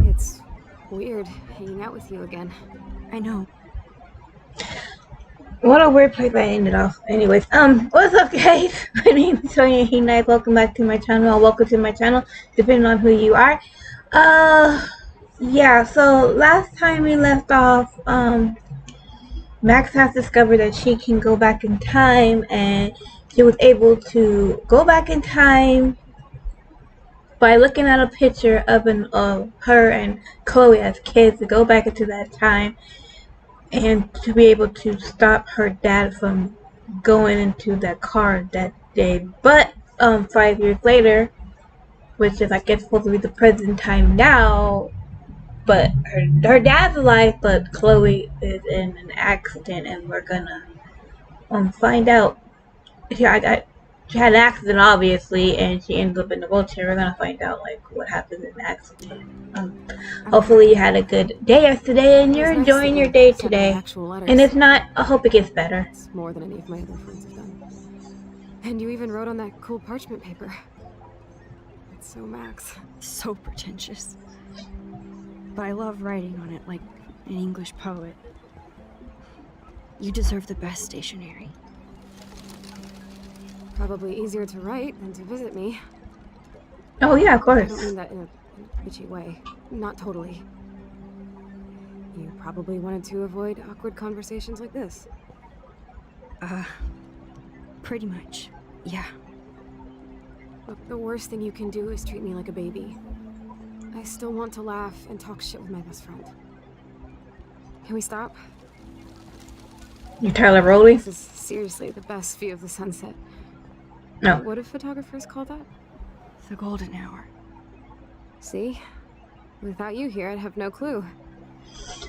It's weird hanging out with you again. I know. What a weird place I ended off. Anyways, what's up, guys? My name is Sonia Nice. Welcome back to my channel, or welcome to my channel, depending on who you are. Yeah, so last time we left off, Max has discovered that she can go back in time, and she was able to go back in time by looking at a picture of her and Chloe as kids, to go back into that time and to be able to stop her dad from going into that car that day. But 5 years later, which is I guess supposed to be the present time now, but her dad's alive, but Chloe is in an accident, and we're gonna find out. She had an accident, obviously, and she ends up in a wheelchair. We're gonna find out like what happens in the accident. Hopefully you had a good day yesterday and you're enjoying your day today. And if not, I hope it gets better. It's more than any of my other friends have done. And you even wrote on that cool parchment paper. It's so Max. So pretentious. But I love writing on it like an English poet. You deserve the best stationery. Probably easier to write than to visit me. Oh yeah, of course. I don't mean that in a bitchy way. Not totally. You probably wanted to avoid awkward conversations like this. Pretty much. Yeah. Look, the worst thing you can do is treat me like a baby. I still want to laugh and talk shit with my best friend. Can we stop? You Tyler Rowley? This is seriously the best view of the sunset. No. What do photographers call that? The golden hour. See? Without you here, I'd have no clue.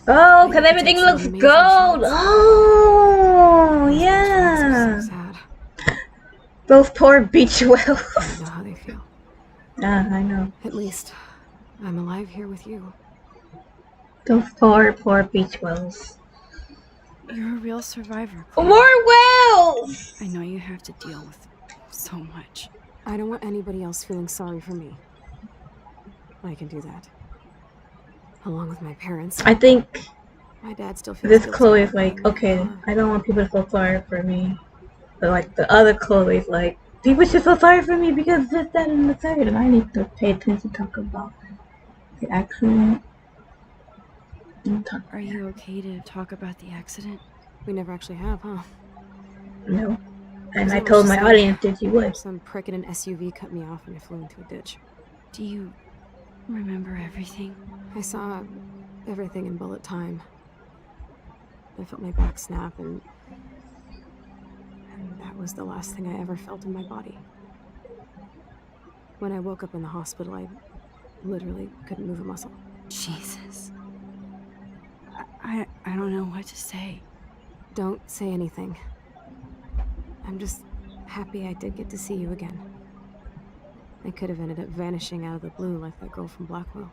Oh, because everything looks gold. Oh, yeah. So sad. Those poor beach whales. I know how they feel. I know. At least, I'm alive here with you. Those poor beach whales. You're a real survivor, Chloe. More whales! I know you have to deal with so much. I don't want anybody else feeling sorry for me. I can do that. Along with my parents. I think my dad still feels this Chloe is like, okay, I don't want people to feel sorry for me. But like the other Chloe is like, people should feel sorry for me because this, that, and the third. And I need to pay attention to talk about the accident. Are you okay to talk about the accident? We never actually have, huh? No. And I told my audience that you would. Some prick in an SUV cut me off and I flew into a ditch. Do you remember everything? I saw everything in bullet time. I felt my back snap, and that was the last thing I ever felt in my body. When I woke up in the hospital, I literally couldn't move a muscle. Jesus. I don't know what to say. Don't say anything. I'm just happy I did get to see you again. I could have ended up vanishing out of the blue like that girl from Blackwell.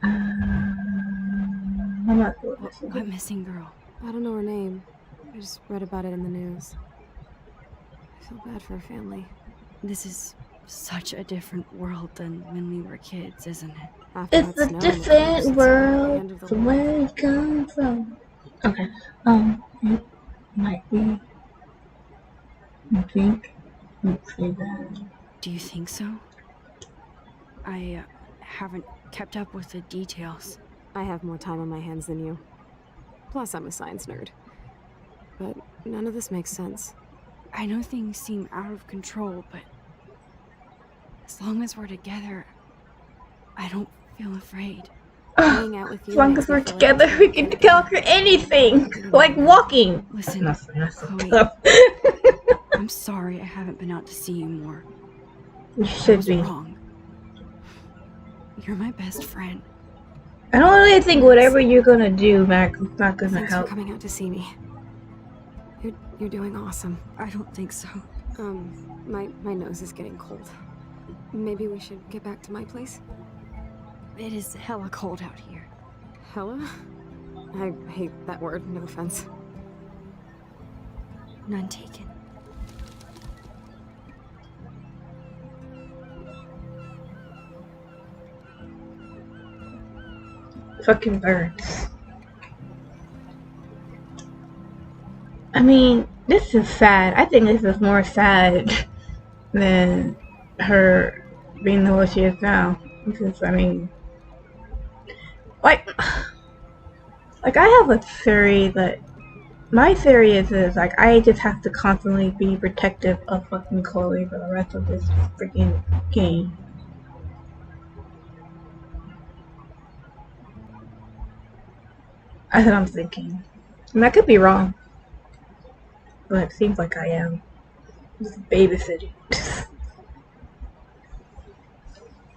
I'm not doing this. What missing girl? I don't know her name. I just read about it in the news. I feel bad for her family. This is such a different world than when we were kids, isn't it? After It's that a snow and different eclipse, it seemed like the world end of the from world. where it comes from. Okay. It might be. I think. Let's see that. Do you think so? I haven't kept up with the details. I have more time on my hands than you. Plus, I'm a science nerd. But none of this makes sense. I know things seem out of control, but as long as we're together, I don't feel afraid. Hanging out with you As long makes as me we're feel like together, it's we not can fair. conquer anything. Like walking. Listen, That's Chloe. tough. I'm sorry I haven't been out to see you more. You I should was be. wrong. You're my best friend. I don't really think whatever you're gonna do, Max, is not gonna Thanks for help. coming out to see me. You're doing awesome. I don't think so. My nose is getting cold. Maybe we should get back to my place? It is hella cold out here. Hella? I hate that word, no offense. None taken. Fucking birds. I mean, this is sad. I think this is more sad than her being the way she is now. Because, I mean, like I have a theory that my theory is like I just have to constantly be protective of fucking Chloe for the rest of this freaking game. That's what I'm thinking. And I could be wrong. But it seems like I am. Just babysitting.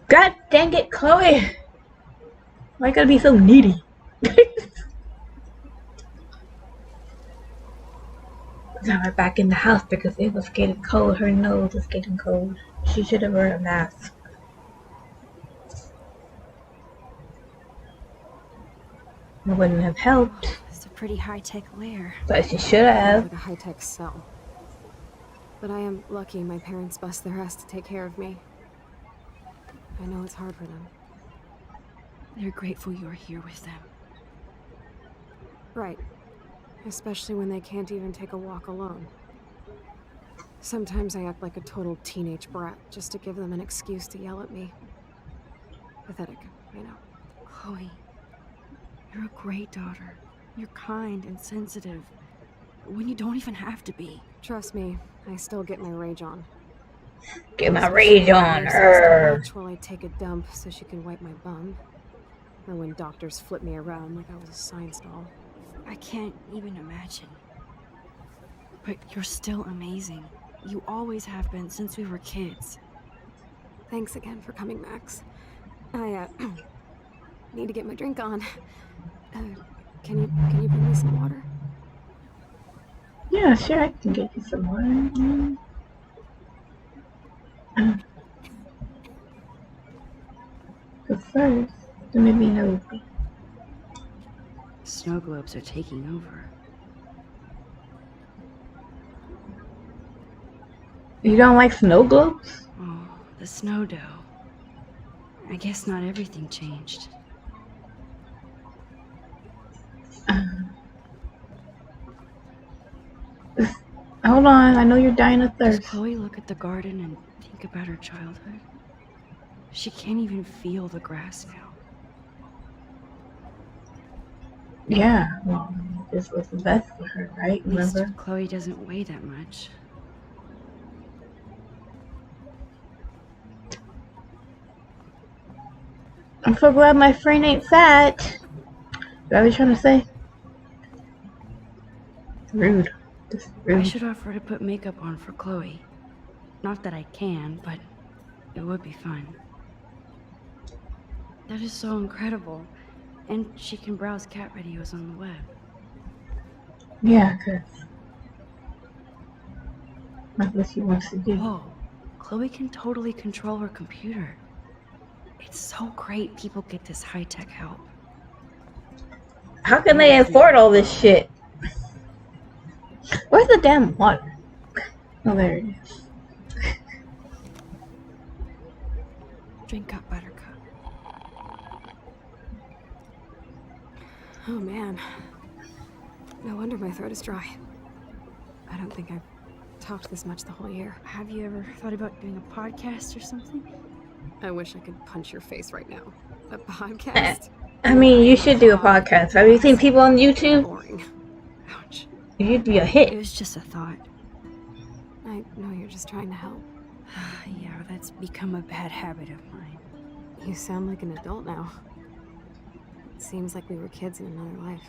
God dang it, Chloe! Why you gotta be so needy? Now we're back in the house because it was getting cold. Her nose was getting cold. She should have worn a mask. It wouldn't have helped. It's a pretty high-tech lair. But she should have. Like a high-tech cell. But I am lucky my parents bust their ass to take care of me. I know it's hard for them. They're grateful you're here with them. Right. Especially when they can't even take a walk alone. Sometimes I act like a total teenage brat just to give them an excuse to yell at me. Pathetic, I know. Chloe, you're a great daughter. You're kind and sensitive when you don't even have to be. Trust me, I still get my rage on. Get my rage on her. While I take a dump so she can wipe my bum. Or when doctors flip me around like I was a science doll. I can't even imagine. But you're still amazing. You always have been since we were kids. Thanks again for coming, Max. I, need to get my drink on. Can you bring me some water? Yeah, sure, I can get you some water. But first, let me be nosy. Snow globes are taking over. You don't like snow globes? Oh, the snow dough. I guess not everything changed. Hold on, I know you're dying of Does thirst. Chloe look at the garden and think about her childhood? She can't even feel the grass now. Yeah, well, this was the best for her, right? At least Remember? Chloe doesn't weigh that much. I'm so glad my friend ain't fat. Is that what you're trying to say? Rude. Just I rude. should offer to put makeup on for Chloe. Not that I can, but it would be fun. That is so incredible. And she can browse cat videos on the web. Yeah, cause that's what she wants to do. Whoa, Chloe can totally control her computer. It's so great people get this high-tech help. How can they afford all this shit? Where's the damn water? Oh, there it is. Drink up, Buttercup. Oh man. No wonder my throat is dry. I don't think I've talked this much the whole year. Have you ever thought about doing a podcast or something? I wish I could punch your face right now. A podcast? I mean, you should do a podcast. Have you seen people on YouTube? Boring. Ouch. You'd be a It hit. was just a thought. I know you're just trying to help. Yeah, that's become a bad habit of mine. You sound like an adult now. It seems like we were kids in another life.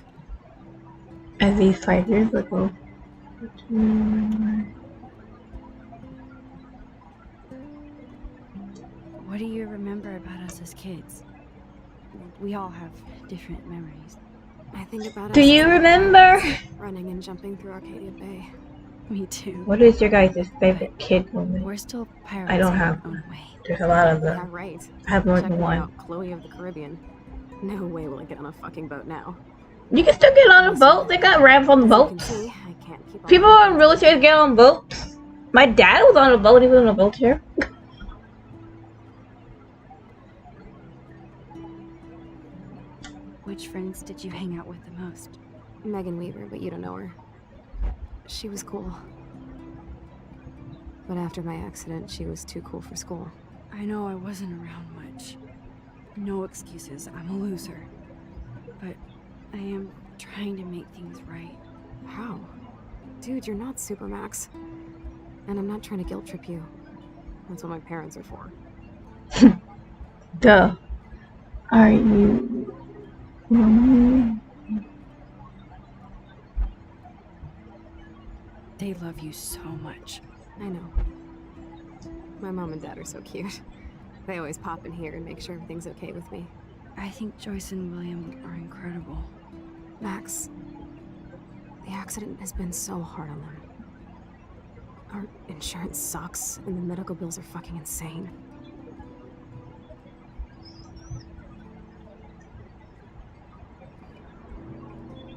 At least 5 years ago. What do you remember about us as kids? We all have different memories. I think about Do us you as remember? running and jumping through Arcadia Bay. Me too. What is your guys' favorite kid moment? We're still pirates I don't in have our own way. There's a lot of Yeah, them. right. I have more Check than me one. out, Chloe of the Caribbean. No way will I get on a fucking boat now. You can still get on a boat. They got ramps on the As you can boats. see, I can't keep on People in wheelchairs get on boats. My dad was on a boat. He was in a wheelchair. Which friends did you hang out with the most? Megan Weaver, but you don't know her. She was cool. But after my accident, she was too cool for school. I know I wasn't around much. No excuses, I'm a loser. But I am trying to make things right. How? Dude, you're not Supermax. And I'm not trying to guilt trip you. That's what my parents are for. Duh. Are you? They love you so much. I know. My mom and dad are so cute. They always pop in here and make sure everything's okay with me. I think Joyce and William are incredible. Max, the accident has been so hard on them. Our insurance sucks, and the medical bills are fucking insane.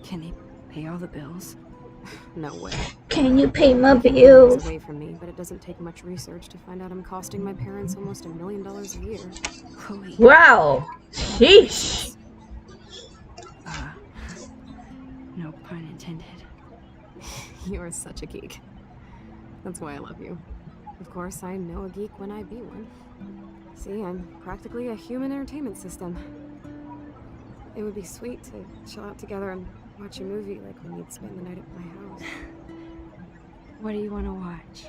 Can they pay all the bills? No way. Can you pay my It's bills? away from me, but it doesn't take much research to find out I'm costing my parents almost $1 million a year. Chloe. Wow. Sheesh. No pun intended. You are such a geek. That's why I love you. Of course, I know a geek when I be one. See, I'm practically a human entertainment system. It would be sweet to chill out together and watch a movie like when you'd spend the night at my house. What do you want to watch?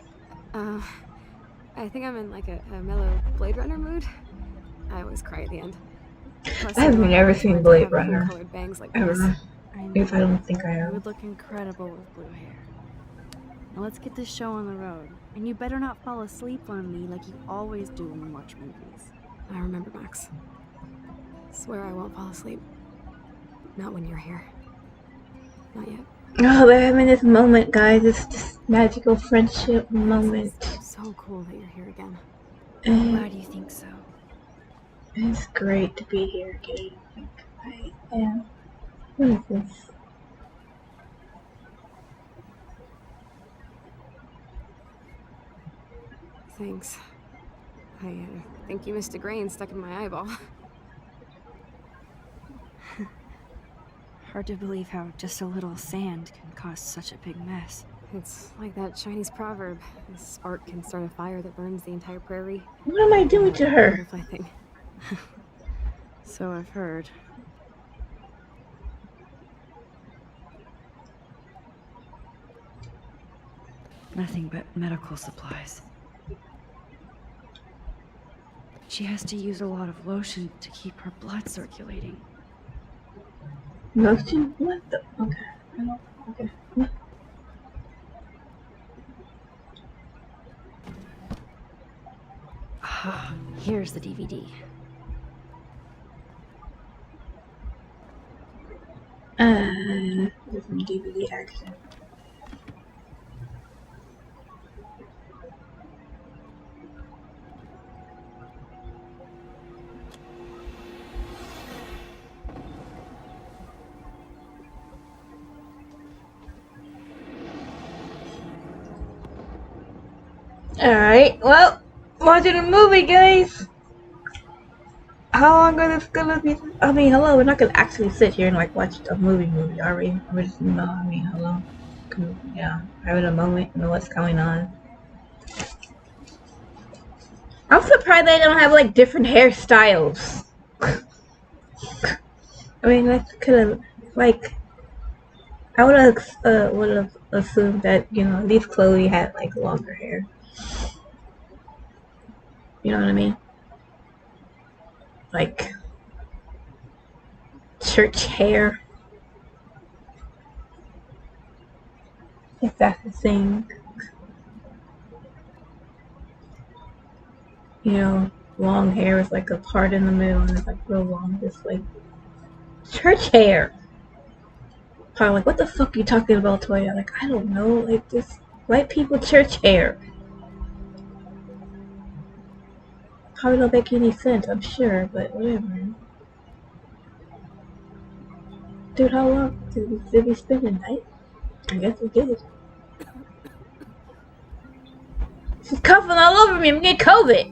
I think I'm in like a mellow Blade Runner mood. I always cry at the end. Plus, I've you know, never I seen like to Blade have Runner. full-colored bangs like Ever. this. I If I know. don't think I You am. would look incredible with blue hair. Now let's get this show on the road. And you better not fall asleep on me like you always do when you watch movies. I remember, Max. Swear I won't fall asleep. Not when you're here. Not yet. Oh, we're having this moment, guys. It's this magical friendship moment. It's so cool that you're here again. I'm And glad you think so. it's great to be here again. I am. What is this? Thanks. I think you missed a grain stuck in my eyeball. Hard to believe how just a little sand can cause such a big mess. It's like that Chinese proverb. A spark can start a fire that burns the entire prairie. What am I doing to her? Butterfly thing. So I've heard. Nothing but medical supplies. She has to use a lot of lotion to keep her blood circulating. Lotion? What the? Okay. I don't. Okay. Ah, here's the DVD. This is DVD action. Alright, well, watching a movie, guys. How long are this gonna be? I mean, hello, we're not gonna actually sit here and like watch a movie, are we? We're just, no, I mean, hello. Yeah, having a moment, know what's going on. I'm surprised they don't have like different hairstyles. I mean, that could have, like, I would have assumed that, you know, at least Chloe had like longer hair. You know what I mean? Like church hair, if that's the thing. You know, long hair is like a part in the middle and it's like real long, just like church hair. Probably like, what the fuck are you talking about, Toya? Like, I don't know, like this white people church hair. Probably don't make any sense, I'm sure, but whatever. Dude, how long did we spend the night? I guess we did. She's coughing all over me. I'm getting COVID.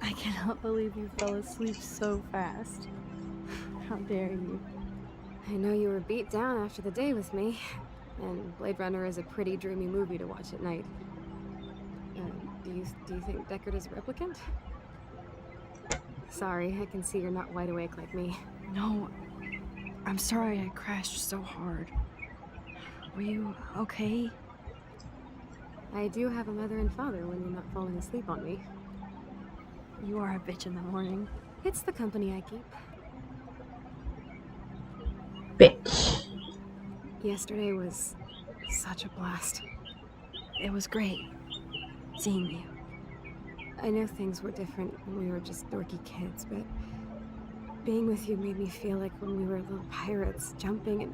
I cannot believe you fell asleep so fast. How dare you? I know you were beat down after the day with me, and Blade Runner is a pretty dreamy movie to watch at night. Do you think Deckard is a replicant? Sorry, I can see you're not wide awake like me. No, I'm sorry I crashed so hard. Were you okay? I do have a mother and father when you're not falling asleep on me. You are a bitch in the morning. It's the company I keep. Bitch. Yesterday was such a blast. It was great seeing you. I know things were different when we were just dorky kids, but being with you made me feel like when we were little pirates, jumping and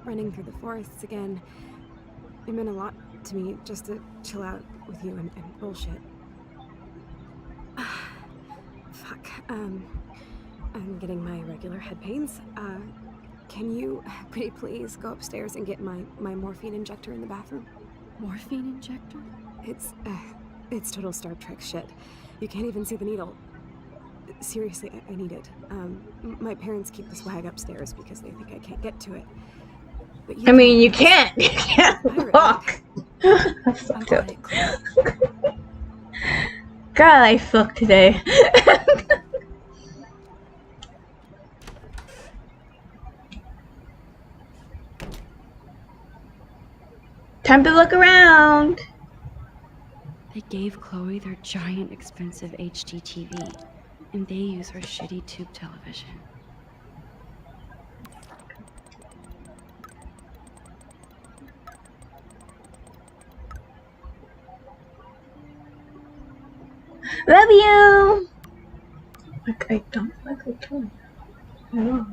running through the forests again. It meant a lot to me just to chill out with you and bullshit. Fuck. I'm getting my regular head pains. Can you, pretty please, go upstairs and get my morphine injector in the bathroom? Morphine injector? It's total Star Trek shit. You can't even see the needle. Seriously, I need it. My parents keep the swag upstairs because they think I can't get to it. But I mean, you can't. You can't walk. I fucked up. God, I fucked today. Time to look around. They gave Chloe their giant, expensive HD TV, and they use her shitty tube television. Love you. Like, I don't like the toy at all.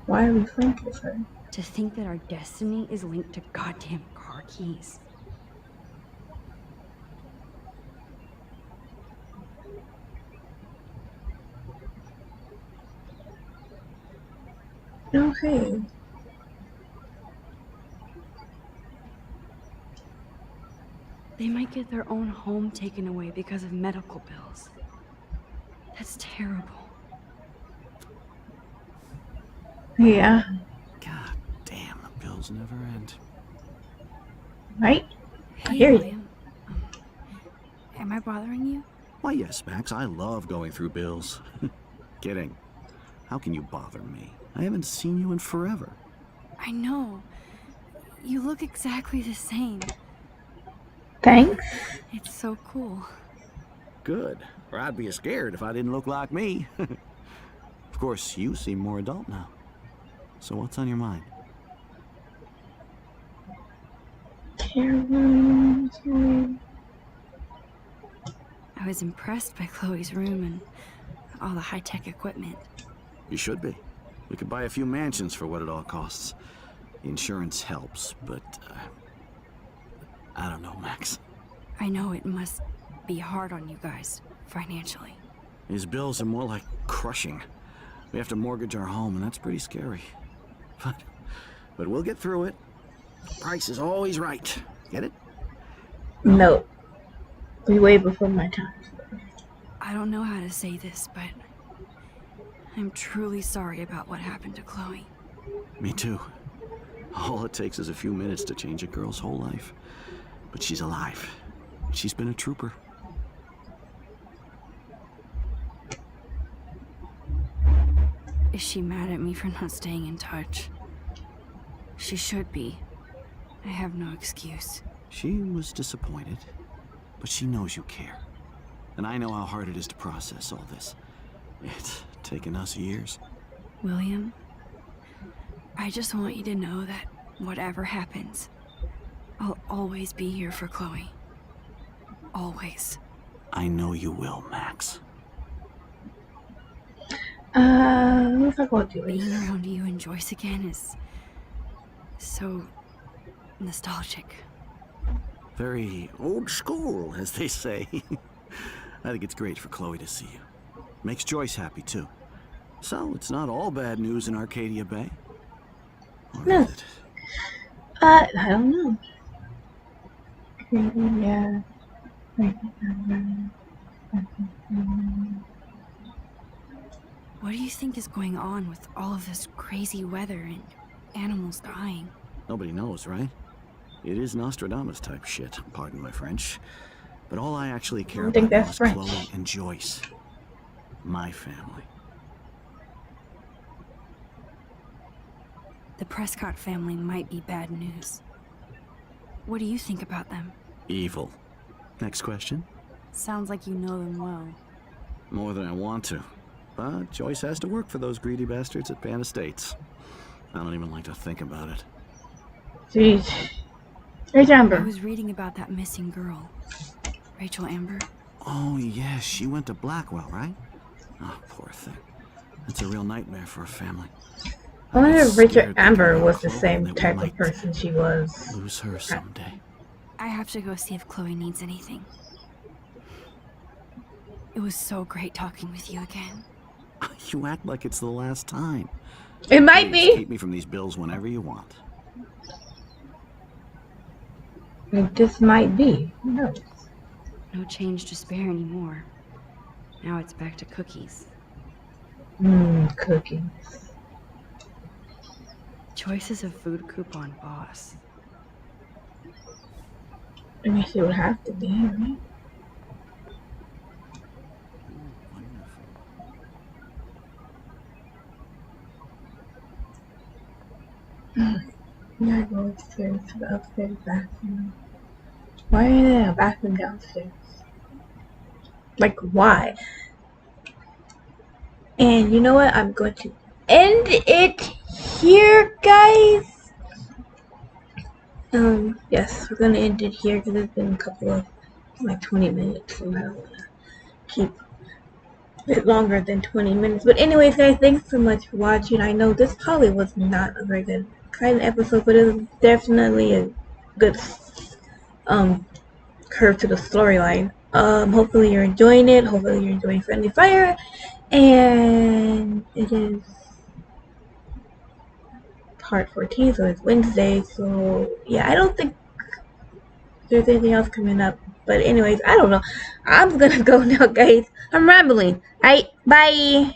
Why are we friends with her? To think that our destiny is linked to goddamn car keys. No, hey. They might get their own home taken away because of medical bills. That's terrible. Yeah. God damn, the bills never end. Right? Hey, hear you. William. Am I bothering you? Why, yes, Max, I love going through bills. Kidding. How can you bother me? I haven't seen you in forever. I know. You look exactly the same. Thanks. It's so cool. Good. Or I'd be scared if I didn't look like me. Of course, you seem more adult now. So what's on your mind? I was impressed by Chloe's room and all the high-tech equipment. You should be. We could buy a few mansions for what it all costs. The insurance helps, but I don't know, Max. I know it must be hard on you guys, financially. These bills are more like crushing. We have to mortgage our home, and that's pretty scary. But we'll get through it. The price is always right. Get it? No. We way before my time. I don't know how to say this, but I'm truly sorry about what happened to Chloe. Me too. All it takes is a few minutes to change a girl's whole life. But she's alive. She's been a trooper. Is she mad at me for not staying in touch? She should be. I have no excuse. She was disappointed, but she knows you care. And I know how hard it is to process all this. It's taken us years. William, I just want you to know that whatever happens, I'll always be here for Chloe. Always. I know you will, Max. What's I gonna do? Being around you and Joyce again is so nostalgic. Very old school, as they say. I think it's great for Chloe to see you. Makes Joyce happy, too. So, it's not all bad news in Arcadia Bay. Or No. is it? I don't know. Yeah. What do you think is going on with all of this crazy weather and animals dying? Nobody knows, right? It is Nostradamus type shit, pardon my French. But all I actually care don't think about now that's is French. Chloe and Joyce. My family. The Prescott family might be bad news. What do you think about them? Evil. Next question? Sounds like you know them well. More than I want to. But Joyce has to work for those greedy bastards at Pan Estates. I don't even like to think about it. Jeez. Hey, I Amber. was reading about that missing girl, Rachel Amber. Oh, yes, she went to Blackwell, right? Oh, poor thing. That's a real nightmare for a family. I wonder if Scared Richard thinking Amber about was the Chloe same that we type of might person she was. Lose her someday. I have to go see if Chloe needs anything. It was so great talking with you again. You act like it's the last time. It might Please be. keep me from these bills whenever you want. It just might be. Who knows? No change to spare anymore. Now it's back to cookies. Cookies. Choice is a food coupon boss. I guess it would have to be, right? Yeah, I go upstairs to the upstairs bathroom. Why is there a bathroom downstairs? Like, why? And you know what? I'm going to end it here, guys. Yes, we're gonna end it here because it's been a couple of, like, 20 minutes, and I don't want to keep it longer than 20 minutes. But anyways, guys, thanks so much for watching. I know this probably was not a very good kind of episode, but it was definitely a good curve to the storyline. Hopefully you're enjoying it. Hopefully you're enjoying Friendly Fire, and it is part 14, so it's Wednesday. So yeah, I don't think there's anything else coming up. But anyways, I don't know. I'm gonna go now, guys. I'm rambling. Alright, bye.